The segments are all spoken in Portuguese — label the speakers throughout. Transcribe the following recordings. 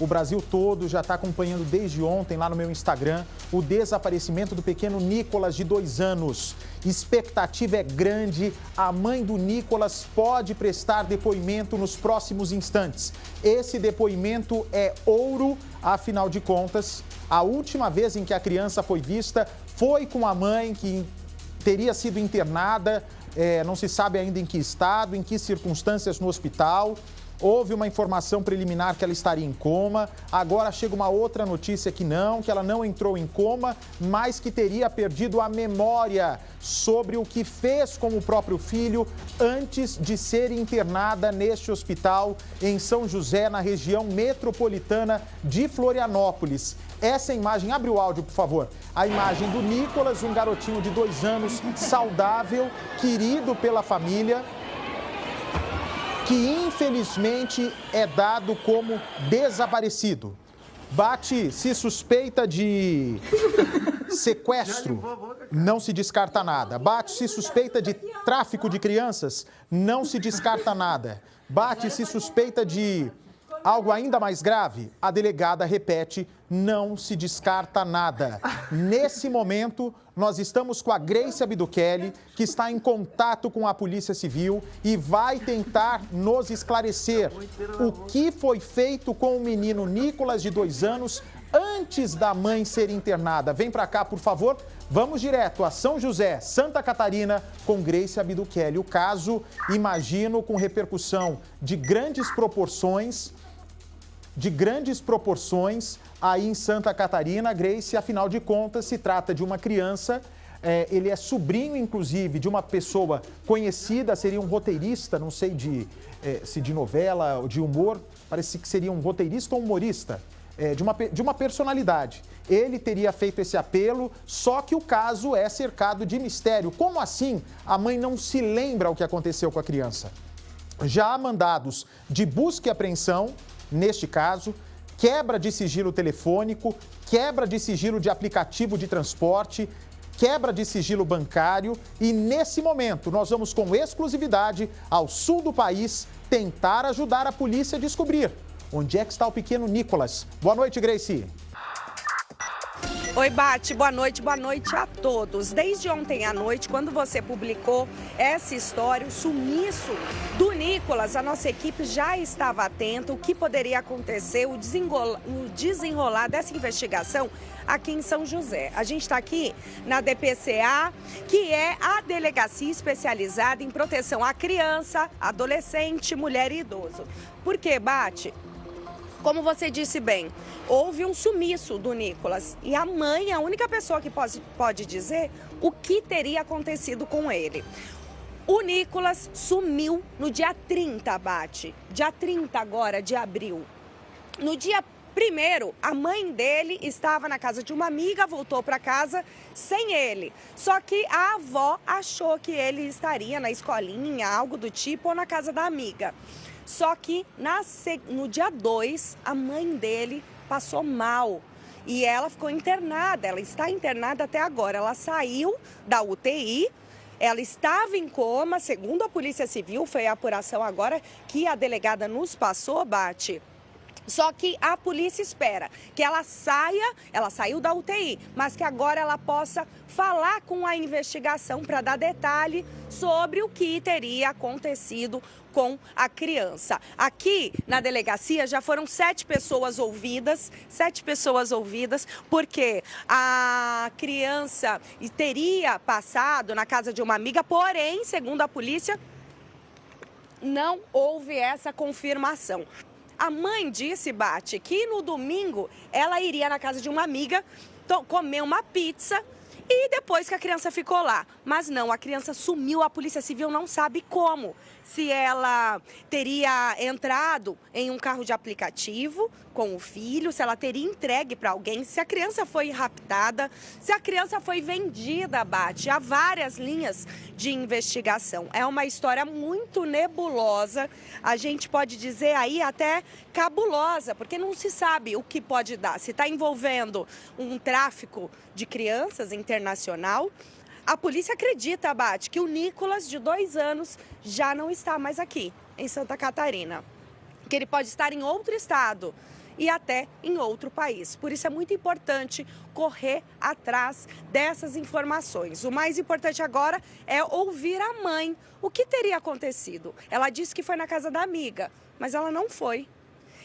Speaker 1: O Brasil todo já está acompanhando desde ontem, lá no meu Instagram, o desaparecimento do pequeno Nicolas, de 2 anos. Expectativa é grande, a mãe do Nicolas pode prestar depoimento nos próximos instantes. Esse depoimento é ouro, afinal de contas, a última vez em que a criança foi vista foi com a mãe, que teria sido internada, não se sabe ainda em que estado, em que circunstâncias no hospital. Houve uma informação preliminar que ela estaria em coma. Agora chega uma outra notícia que ela não entrou em coma, mas que teria perdido a memória sobre o que fez com o próprio filho antes de ser internada neste hospital em São José, na região metropolitana de Florianópolis. Essa imagem, abre o áudio, por favor. A imagem do Nicolas, um garotinho de 2 anos, saudável, querido pela família, que infelizmente é dado como desaparecido. Se suspeita de sequestro, não se descarta nada. Se suspeita de tráfico de crianças, não se descarta nada. Se suspeita de algo ainda mais grave, a delegada repete, não se descarta nada. Nesse momento, nós estamos com a Grace Abducheli, que está em contato com a Polícia Civil e vai tentar nos esclarecer o que foi feito com o menino Nicolas, de 2 anos, antes da mãe ser internada. Vem para cá, por favor. Vamos direto a São José, Santa Catarina, com Grace Abducheli. O caso, imagino, com repercussão de grandes proporções aí em Santa Catarina. Grace, afinal de contas, se trata de uma criança, ele é sobrinho, inclusive, de uma pessoa conhecida, seria um roteirista, não sei se de novela ou de humor, parece que seria um roteirista ou humorista, de uma personalidade. Ele teria feito esse apelo, só que o caso é cercado de mistério. Como assim a mãe não se lembra o que aconteceu com a criança? Já há mandados de busca e apreensão, neste caso, quebra de sigilo telefônico, quebra de sigilo de aplicativo de transporte, quebra de sigilo bancário e, nesse momento, nós vamos com exclusividade ao sul do país tentar ajudar a polícia a descobrir onde é que está o pequeno Nicolas. Boa noite, Grace.
Speaker 2: Oi, Bate, boa noite a todos. Desde ontem à noite, quando você publicou essa história, o sumiço do Nicolas, a nossa equipe já estava atenta, o que poderia acontecer, o desenrolar dessa investigação aqui em São José. A gente está aqui na DPCA, que é a delegacia especializada em proteção à criança, adolescente, mulher e idoso. Por quê, Bate? Como você disse bem, houve um sumiço do Nicolas e a mãe é a única pessoa que pode dizer o que teria acontecido com ele. O Nicolas sumiu no dia 30, Bate, dia 30 agora de abril. No dia 1º, a mãe dele estava na casa de uma amiga, voltou para casa sem ele. Só que a avó achou que ele estaria na escolinha, algo do tipo, ou na casa da amiga. Só que no dia 2, a mãe dele passou mal e ela ficou internada. Ela está internada até agora. Ela saiu da UTI, ela estava em coma, segundo a Polícia Civil, foi a apuração agora que a delegada nos passou, Bate. Só que a polícia espera que ela saiu da UTI, mas que agora ela possa falar com a investigação para dar detalhe sobre o que teria acontecido com a criança. Aqui na delegacia já foram 7 pessoas ouvidas, porque a criança teria passado na casa de uma amiga, porém, segundo a polícia, não houve essa confirmação. A mãe disse, Bate, que no domingo ela iria na casa de uma amiga comer uma pizza e depois que a criança ficou lá. Mas não, a criança sumiu, a Polícia Civil não sabe como. Se ela teria entrado em um carro de aplicativo com o filho, se ela teria entregue para alguém, se a criança foi raptada, se a criança foi vendida, Bate. Há várias linhas de investigação. É uma história muito nebulosa, a gente pode dizer aí até cabulosa, porque não se sabe o que pode dar. Se está envolvendo um tráfico de crianças internacional, a polícia acredita, Bate, que o Nicolas, de 2 anos, já não está mais aqui, em Santa Catarina. Que ele pode estar em outro estado. e até em outro país. Por isso é muito importante correr atrás dessas informações. O mais importante agora é ouvir a mãe. O que teria acontecido? Ela disse que foi na casa da amiga, mas ela não foi.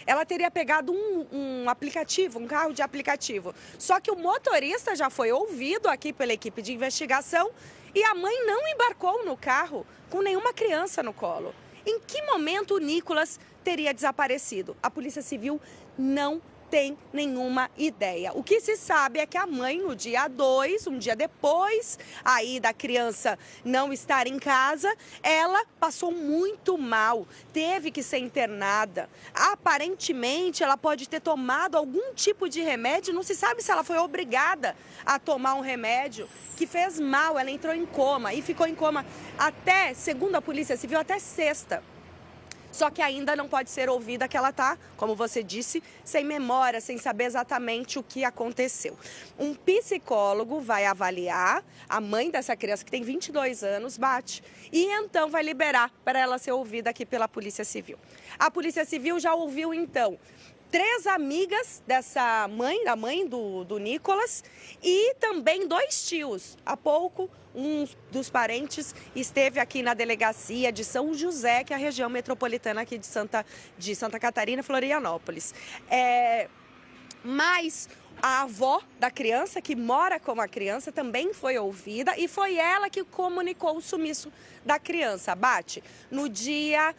Speaker 2: Ela teria pegado um aplicativo, um carro de aplicativo. Só que o motorista já foi ouvido aqui pela equipe de investigação e a mãe não embarcou no carro com nenhuma criança no colo. Em que momento o Nicolas teria desaparecido? A Polícia Civil não tem nenhuma ideia. O que se sabe é que a mãe, no dia 2, um dia depois aí da criança não estar em casa, ela passou muito mal, teve que ser internada. Aparentemente, ela pode ter tomado algum tipo de remédio, não se sabe se ela foi obrigada a tomar um remédio que fez mal, ela entrou em coma e ficou em coma até, segundo a Polícia Civil, até sexta. Só que ainda não pode ser ouvida que ela está, como você disse, sem memória, sem saber exatamente o que aconteceu. Um psicólogo vai avaliar a mãe dessa criança, que tem 22 anos, Bate, e então vai liberar para ela ser ouvida aqui pela Polícia Civil. A Polícia Civil já ouviu, então, 3 amigas dessa mãe, da mãe do Nicolas, e também 2 tios. Há pouco, um dos parentes esteve aqui na delegacia de São José, que é a região metropolitana aqui de Santa Catarina, Florianópolis. Mas a avó da criança, que mora com a criança, também foi ouvida e foi ela que comunicou o sumiço da criança. Bate, no dia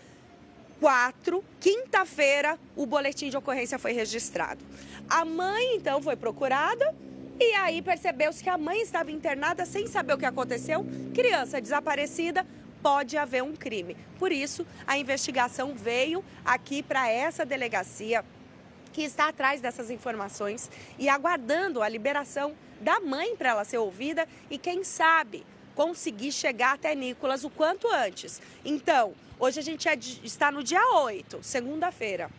Speaker 2: 4, quinta-feira, o boletim de ocorrência foi registrado. A mãe, então, foi procurada e aí percebeu-se que a mãe estava internada sem saber o que aconteceu. Criança desaparecida, pode haver um crime. Por isso, a investigação veio aqui para essa delegacia que está atrás dessas informações e aguardando a liberação da mãe para ela ser ouvida e, quem sabe, conseguir chegar até Nicolas o quanto antes. Então, hoje a gente está no dia 8, segunda-feira.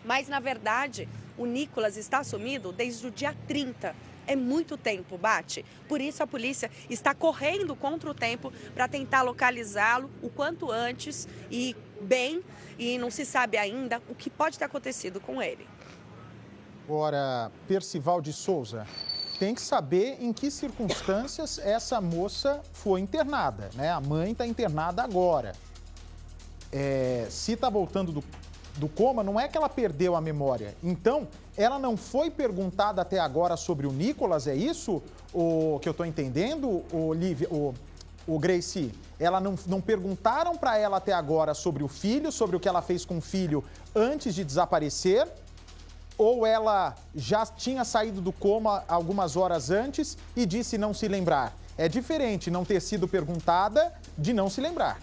Speaker 2: Mas, na verdade, o Nicolas está sumido desde o dia 30. É muito tempo, Bate. Por isso a polícia está correndo contra o tempo para tentar localizá-lo o quanto antes e bem. E não se sabe ainda o que pode ter acontecido com ele.
Speaker 1: Agora, Percival de Souza, tem que saber em que circunstâncias essa moça foi internada, né? A mãe está internada agora. Se está voltando do coma, não é que ela perdeu a memória. Então, ela não foi perguntada até agora sobre o Nicolas, é isso o que eu estou entendendo, o Gracie? Ela não perguntaram para ela até agora sobre o filho, sobre o que ela fez com o filho antes de desaparecer? Ou ela já tinha saído do coma algumas horas antes e disse não se lembrar? É diferente não ter sido perguntada de não se lembrar.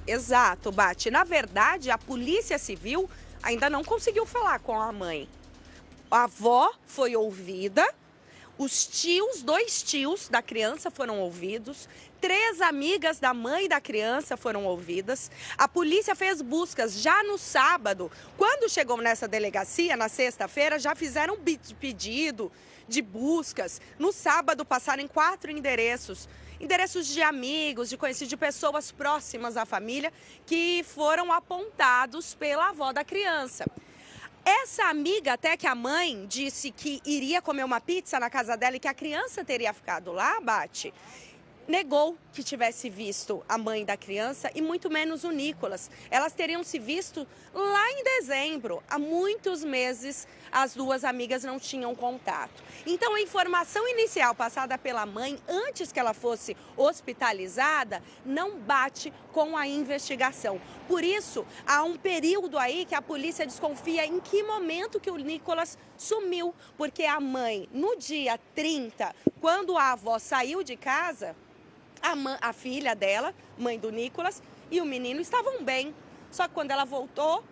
Speaker 2: Exato, Bate. Na verdade, a Polícia Civil ainda não conseguiu falar com a mãe. A avó foi ouvida, os tios, 2 tios da criança foram ouvidos, 3 amigas da mãe da criança foram ouvidas. A polícia fez buscas já no sábado. Quando chegou nessa delegacia, na sexta-feira, já fizeram pedido de buscas. No sábado, passaram em 4 endereços de amigos, de conhecidos, de pessoas próximas à família, que foram apontados pela avó da criança. Essa amiga, até que a mãe disse que iria comer uma pizza na casa dela e que a criança teria ficado lá, Bate, negou que tivesse visto a mãe da criança e muito menos o Nicolas. Elas teriam se visto lá em dezembro. Há muitos meses as 2 amigas não tinham contato. Então a informação inicial passada pela mãe antes que ela fosse hospitalizada não bate com a investigação. Por isso, há um período aí que a polícia desconfia em que momento que o Nicolas sumiu. Porque a mãe, no dia 30, quando a avó saiu de casa, a filha dela, mãe do Nicolas, e o menino estavam bem. Só que quando ela voltou,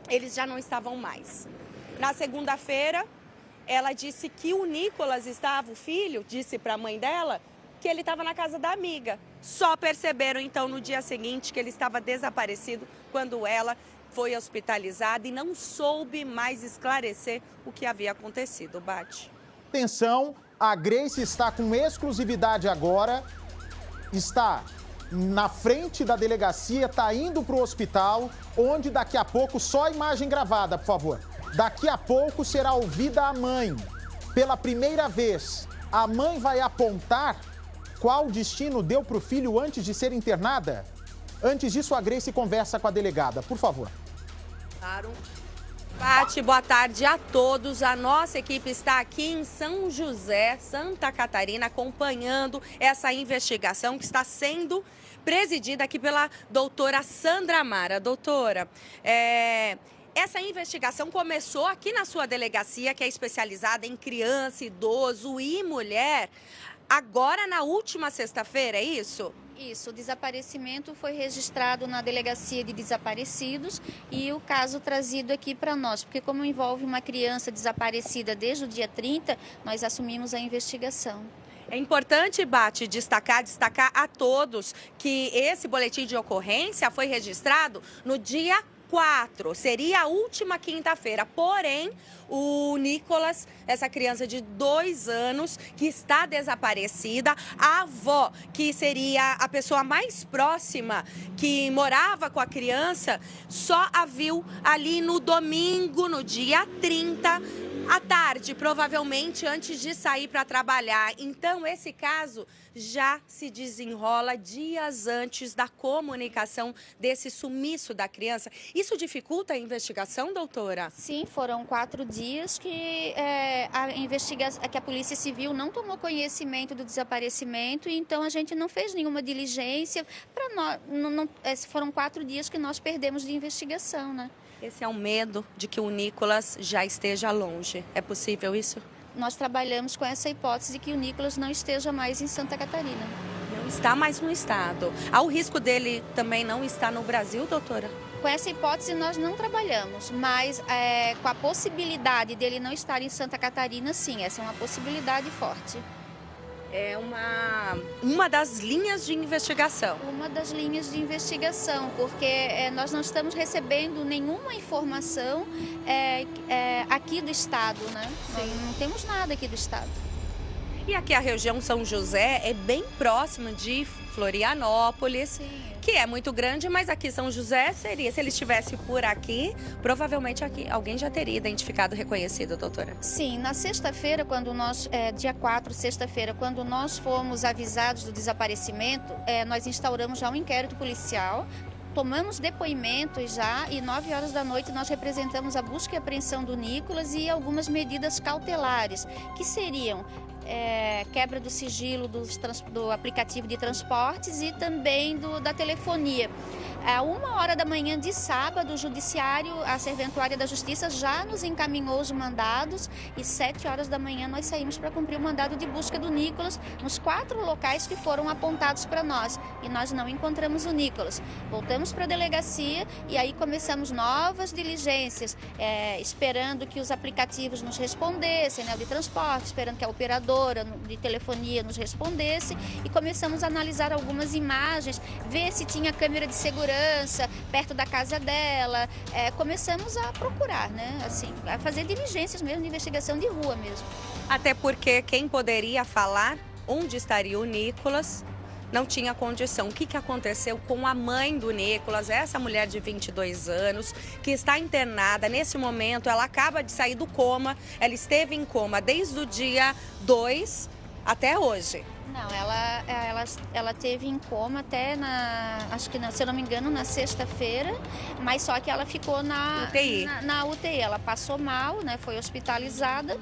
Speaker 2: eles já não estavam mais. Na segunda-feira, ela disse que o Nicolas estava, o filho, disse para a mãe dela, que ele estava na casa da amiga. Só perceberam, então, no dia seguinte, que ele estava desaparecido, quando ela foi hospitalizada e não soube mais esclarecer o que havia acontecido, Bate.
Speaker 1: Atenção, a Gracie está com exclusividade agora. Está na frente da delegacia, está indo para o hospital, onde daqui a pouco, só a imagem gravada, por favor. Daqui a pouco será ouvida a mãe. Pela primeira vez, a mãe vai apontar qual destino deu para o filho antes de ser internada? Antes disso, a Grace conversa com a delegada, por favor.
Speaker 2: Claro. Pati, boa tarde a todos. A nossa equipe está aqui em São José, Santa Catarina, acompanhando essa investigação que está sendo presidida aqui pela doutora Sandra Amara. Doutora, essa investigação começou aqui na sua delegacia, que é especializada em criança, idoso e mulher, agora na última sexta-feira, é isso?
Speaker 3: Isso, o desaparecimento foi registrado na Delegacia de Desaparecidos e o caso trazido aqui para nós, porque como envolve uma criança desaparecida desde o dia 30, nós assumimos a investigação.
Speaker 2: É importante, Bate, destacar a todos que esse boletim de ocorrência foi registrado no dia 4, seria a última quinta-feira. Porém, o Nicolas, essa criança de 2 anos que está desaparecida, a avó, que seria a pessoa mais próxima que morava com a criança, só a viu ali no domingo, no dia 30, à tarde, provavelmente antes de sair para trabalhar. Então, esse caso já se desenrola dias antes da comunicação desse sumiço da criança. Isso dificulta a investigação, doutora?
Speaker 3: Sim, foram 4 dias que que a Polícia Civil não tomou conhecimento do desaparecimento, então a gente não fez nenhuma diligência. Foram 4 dias que nós perdemos de investigação, né?
Speaker 2: Esse é o medo de que o Nicolas já esteja longe. É possível isso?
Speaker 3: Nós trabalhamos com essa hipótese de que o Nicolas não esteja mais em Santa Catarina.
Speaker 2: Não está mais no estado. Há o risco dele também não estar no Brasil, doutora?
Speaker 3: Com essa hipótese nós não trabalhamos, mas com a possibilidade dele não estar em Santa Catarina, sim, essa é uma possibilidade forte.
Speaker 2: É uma das linhas de investigação.
Speaker 3: Uma das linhas de investigação, porque nós não estamos recebendo nenhuma informação aqui do estado, né? Não temos nada aqui do estado.
Speaker 2: E aqui a região São José é bem próxima de Florianópolis, sim, que é muito grande, mas aqui São José seria, se ele estivesse por aqui, provavelmente aqui alguém já teria identificado, reconhecido, doutora.
Speaker 3: Sim, na sexta-feira, quando nós, dia 4, sexta-feira, quando nós fomos avisados do desaparecimento, nós instauramos já um inquérito policial. Tomamos depoimentos já e 9 horas da noite nós representamos a busca e apreensão do Nicolas e algumas medidas cautelares, que seriam quebra do sigilo do aplicativo de transportes e também da telefonia. À 1h da manhã de sábado, o Judiciário, a Serventuária da Justiça já nos encaminhou os mandados e 7 horas da manhã nós saímos para cumprir o mandado de busca do Nicolas nos 4 locais que foram apontados para nós e nós não encontramos o Nicolas. Voltamos para a delegacia e aí começamos novas diligências, esperando que os aplicativos nos respondessem, né, o de transporte, esperando que a operadora de telefonia nos respondesse e começamos a analisar algumas imagens, ver se tinha câmera de segurança perto da casa dela. Começamos a procurar, né, assim, a fazer diligências mesmo, de investigação de rua mesmo.
Speaker 2: Até porque quem poderia falar onde estaria o Nicolas não tinha condição. O que aconteceu com a mãe do Nicolas, essa mulher de 22 anos, que está internada nesse momento? Ela acaba de sair do coma, ela esteve em coma desde o dia 2 até hoje.
Speaker 3: Não, ela teve em coma até acho que, se eu não me engano, na sexta-feira, mas só que ela ficou na UTI. Na UTI, ela passou mal, né, foi hospitalizada.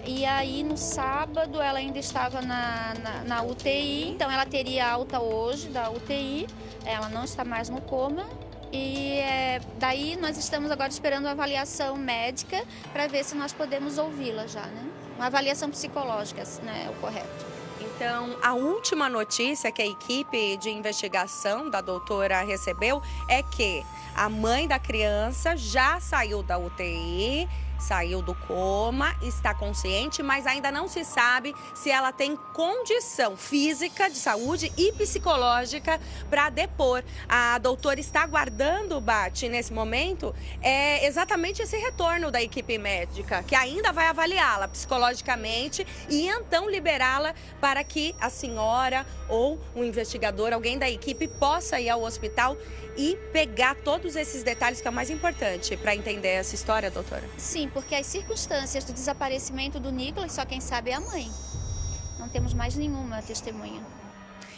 Speaker 3: E aí, no sábado, ela ainda estava na UTI, então ela teria alta hoje da UTI, ela não está mais no coma. E daí nós estamos agora esperando uma avaliação médica para ver se nós podemos ouvi-la já, né? Uma avaliação psicológica, né, é o correto.
Speaker 2: Então, a última notícia que a equipe de investigação da doutora recebeu é que a mãe da criança já saiu da UTI, saiu do coma, está consciente, mas ainda não se sabe se ela tem condição física, de saúde e psicológica para depor. A doutora está aguardando, Bate, nesse momento, exatamente esse retorno da equipe médica, que ainda vai avaliá-la psicologicamente e então liberá-la para que a senhora ou um investigador, alguém da equipe, possa ir ao hospital e pegar todos esses detalhes, que é o mais importante para entender essa história, doutora.
Speaker 3: Sim, porque as circunstâncias do desaparecimento do Nicolas, só quem sabe é a mãe. Não temos mais nenhuma testemunha.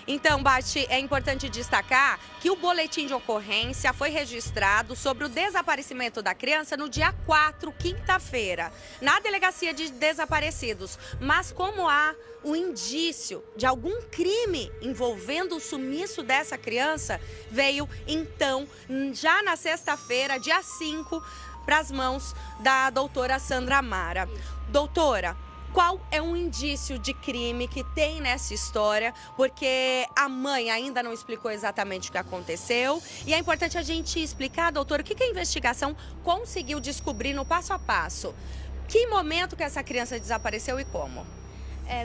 Speaker 2: Então, Bate, é importante destacar que o boletim de ocorrência foi registrado sobre o desaparecimento da criança no dia 4, quinta-feira, na Delegacia de Desaparecidos. Mas como há um indício de algum crime envolvendo o sumiço dessa criança, veio então, já na sexta-feira, dia 5, para as mãos da doutora Sandra Amara. Doutora, qual é um indício de crime que tem nessa história? Porque a mãe ainda não explicou exatamente o que aconteceu. E é importante a gente explicar, doutora, o que a investigação conseguiu descobrir no passo a passo. Que momento que essa criança desapareceu e como?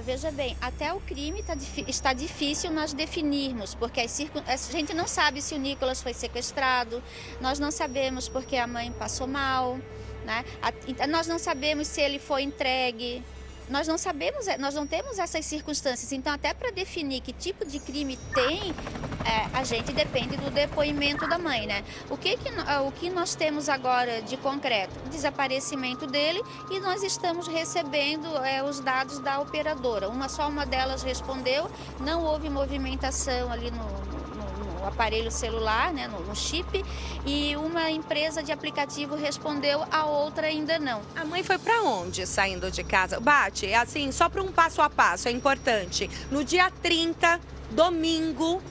Speaker 3: Veja bem, até o crime está difícil nós definirmos, porque a gente não sabe se o Nicolas foi sequestrado, nós não sabemos porque a mãe passou mal, né? Nós não sabemos se ele foi entregue. Nós não sabemos, nós não temos essas circunstâncias, então até para definir que tipo de crime tem, a gente depende do depoimento da mãe, né? O que nós temos agora de concreto? O desaparecimento dele, e nós estamos recebendo os dados da operadora. Só uma delas respondeu, não houve movimentação ali no aparelho celular, né, no chip, e uma empresa de aplicativo respondeu, a outra ainda não.
Speaker 2: A mãe foi para onde saindo de casa? Bate, assim, só para um passo a passo, é importante. No dia 30, domingo,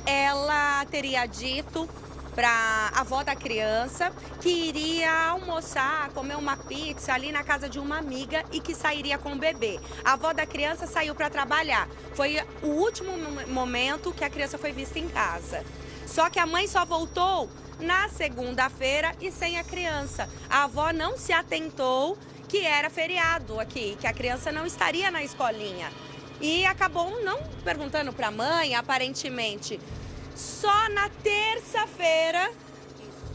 Speaker 2: ela teria dito para a avó da criança que iria almoçar, comer uma pizza ali na casa de uma amiga e que sairia com o bebê. A avó da criança saiu para trabalhar. Foi o último momento que a criança foi vista em casa. Só que a mãe só voltou na segunda-feira e sem a criança. A avó não se atentou que era feriado aqui, que a criança não estaria na escolinha. E acabou não perguntando para a mãe, aparentemente. Só na terça-feira,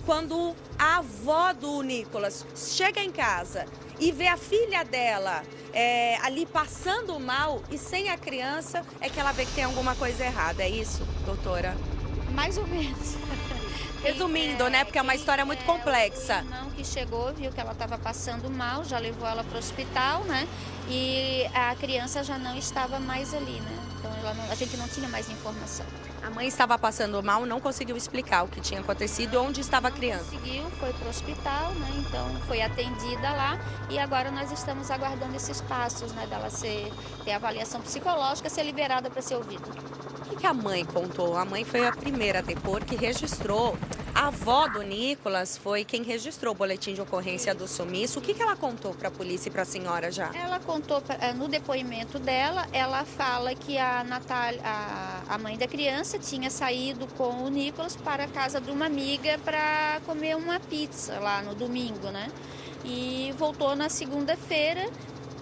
Speaker 2: quando a avó do Nicolas chega em casa e vê a filha dela ali passando mal e sem a criança, é que ela vê que tem alguma coisa errada. É isso, doutora?
Speaker 3: Mais ou menos.
Speaker 2: Resumindo, né? Porque é uma história muito complexa.
Speaker 3: O irmão que chegou, viu que ela estava passando mal, já levou ela para o hospital, né? E a criança já não estava mais ali, né? Então a gente não tinha mais informação.
Speaker 2: A mãe estava passando mal, não conseguiu explicar o que tinha acontecido e onde estava a criança.
Speaker 3: Conseguiu, foi para o hospital, né? Então foi atendida lá, e agora nós estamos aguardando esses passos, né? Dela ter avaliação psicológica, ser liberada para ser ouvida.
Speaker 2: O que a mãe contou? A mãe foi a primeira a depor, que registrou. A avó do Nicolas foi quem registrou o boletim de ocorrência do sumiço. O que ela contou para a polícia e para a senhora já?
Speaker 3: Ela contou, no depoimento dela, ela fala que a Natália, a mãe da criança, tinha saído com o Nicolas para a casa de uma amiga para comer uma pizza lá no domingo, né? E voltou na segunda-feira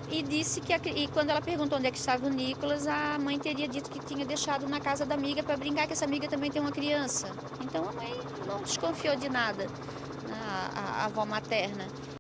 Speaker 3: e disse e quando ela perguntou onde é que estava o Nicolas, a mãe teria dito que tinha deixado na casa da amiga para brincar, que essa amiga também tem uma criança. Então a mãe não desconfiou de nada, a avó materna.